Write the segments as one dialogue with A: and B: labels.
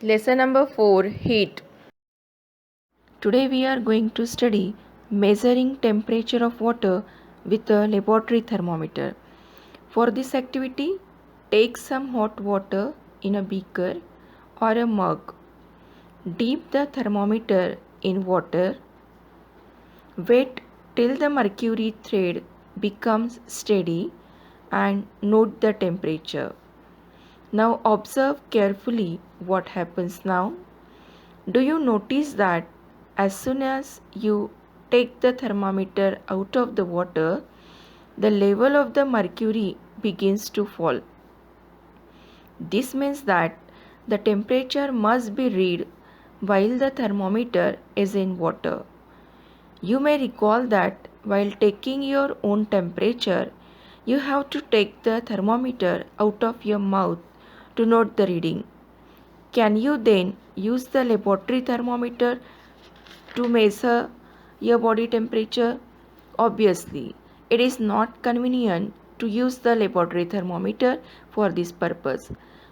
A: Lesson number 4, Heat. Today we are going to study measuring temperature of water with a laboratory thermometer. For this activity, take some hot water in a beaker or a mug. Dip the thermometer in water. Wait till the mercury thread becomes steady and note the temperature. Now observe carefully what happens now. Do you notice that as soon as you take the thermometer out of the water, the level of the mercury begins to fall? This means that the temperature must be read while the thermometer is in water. You may recall that while taking your own temperature, you have to take the thermometer out of your mouth to note the reading. Can you then use the laboratory thermometer to measure your body temperature? Obviously, it is not convenient to use the laboratory thermometer for this purpose.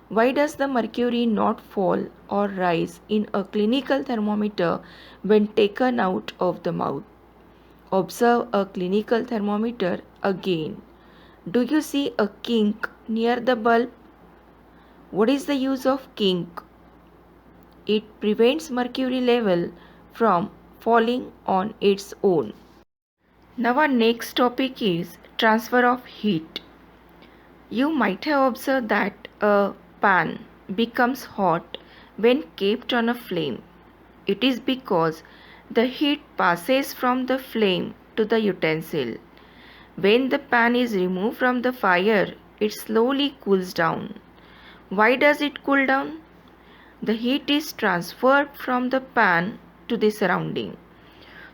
A: Why does the mercury not fall or rise in a clinical thermometer when taken out of the mouth? Observe a clinical thermometer again. Do you see a kink near the bulb? What is the use of kink? It prevents mercury level from falling on its own. Now our next topic is transfer of heat. You might have observed that a pan becomes hot when kept on a flame. It is because the heat passes from the flame to the utensil. When the pan is removed from the fire, it slowly cools down. Why does it cool down? The heat is transferred from the pan to the surrounding.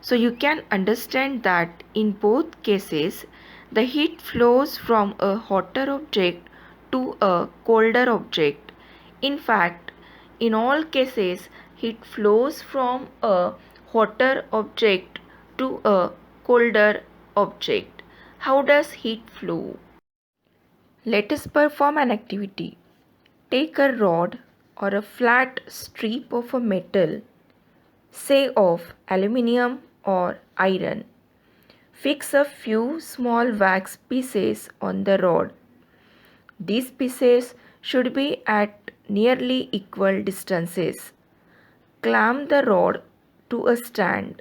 A: So you can understand that in both cases, the heat flows from a hotter object to a colder object. In fact, in all cases, heat flows from a hotter object to a colder object. How does heat flow? Let us perform an activity. Take a rod or a flat strip of a metal, say of aluminium or iron. Fix a few small wax pieces on the rod. These pieces should be at nearly equal distances. Clamp the rod to a stand.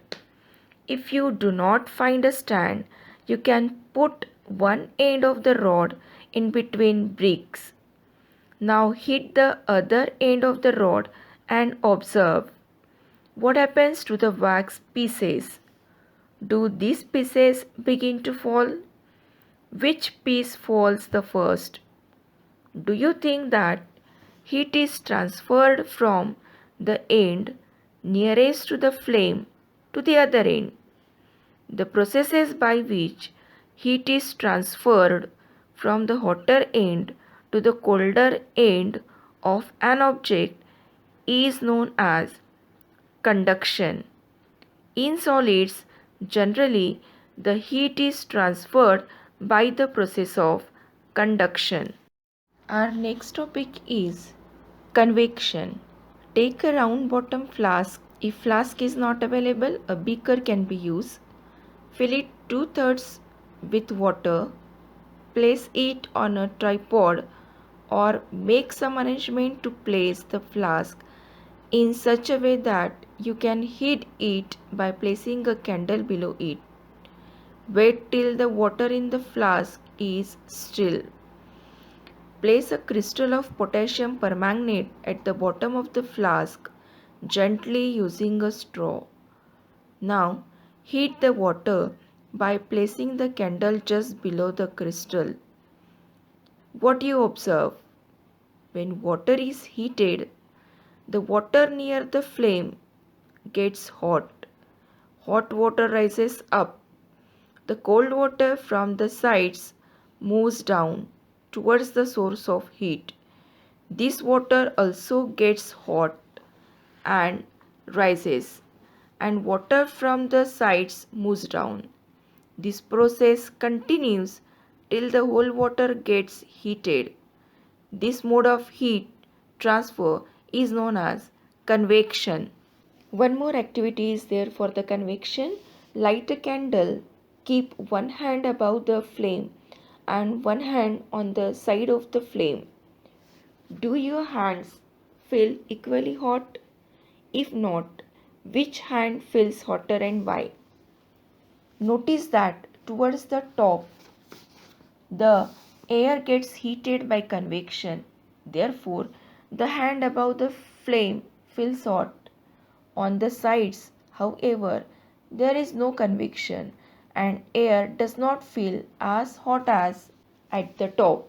A: If you do not find a stand, you can put one end of the rod in between bricks. Now hit the other end of the rod and observe what happens to the wax pieces. Do these pieces begin to fall? Which piece falls the first? Do you think that heat is transferred from the end nearest to the flame to the other end? The processes by which heat is transferred from the hotter end to the colder end of an object is known as conduction. In solids, generally, the heat is transferred by the process of conduction. Our next topic is convection. Take a round bottom flask. If flask is not available, a beaker can be used. Fill it 2/3 with water. Place it on a tripod or make some arrangement to place the flask in such a way that you can heat it by placing a candle below it. Wait till the water in the flask is still. Place a crystal of potassium permanganate at the bottom of the flask gently using a straw. Now heat the water by placing the candle just below the crystal. What you observe? When water is heated, the water near the flame gets hot. Hot water rises up. The cold water from the sides moves down towards the source of heat. This water also gets hot and rises, and water from the sides moves down. This process continues till the whole water gets heated. This mode of heat transfer is known as convection. One more activity is there for the convection. Light a candle, keep one hand above the flame and one hand on the side of the flame. Do your hands feel equally hot? If not, which hand feels hotter and why? Notice that towards the top, the air gets heated by convection. Therefore, the hand above the flame feels hot. On the sides, however, there is no convection and air does not feel as hot as at the top.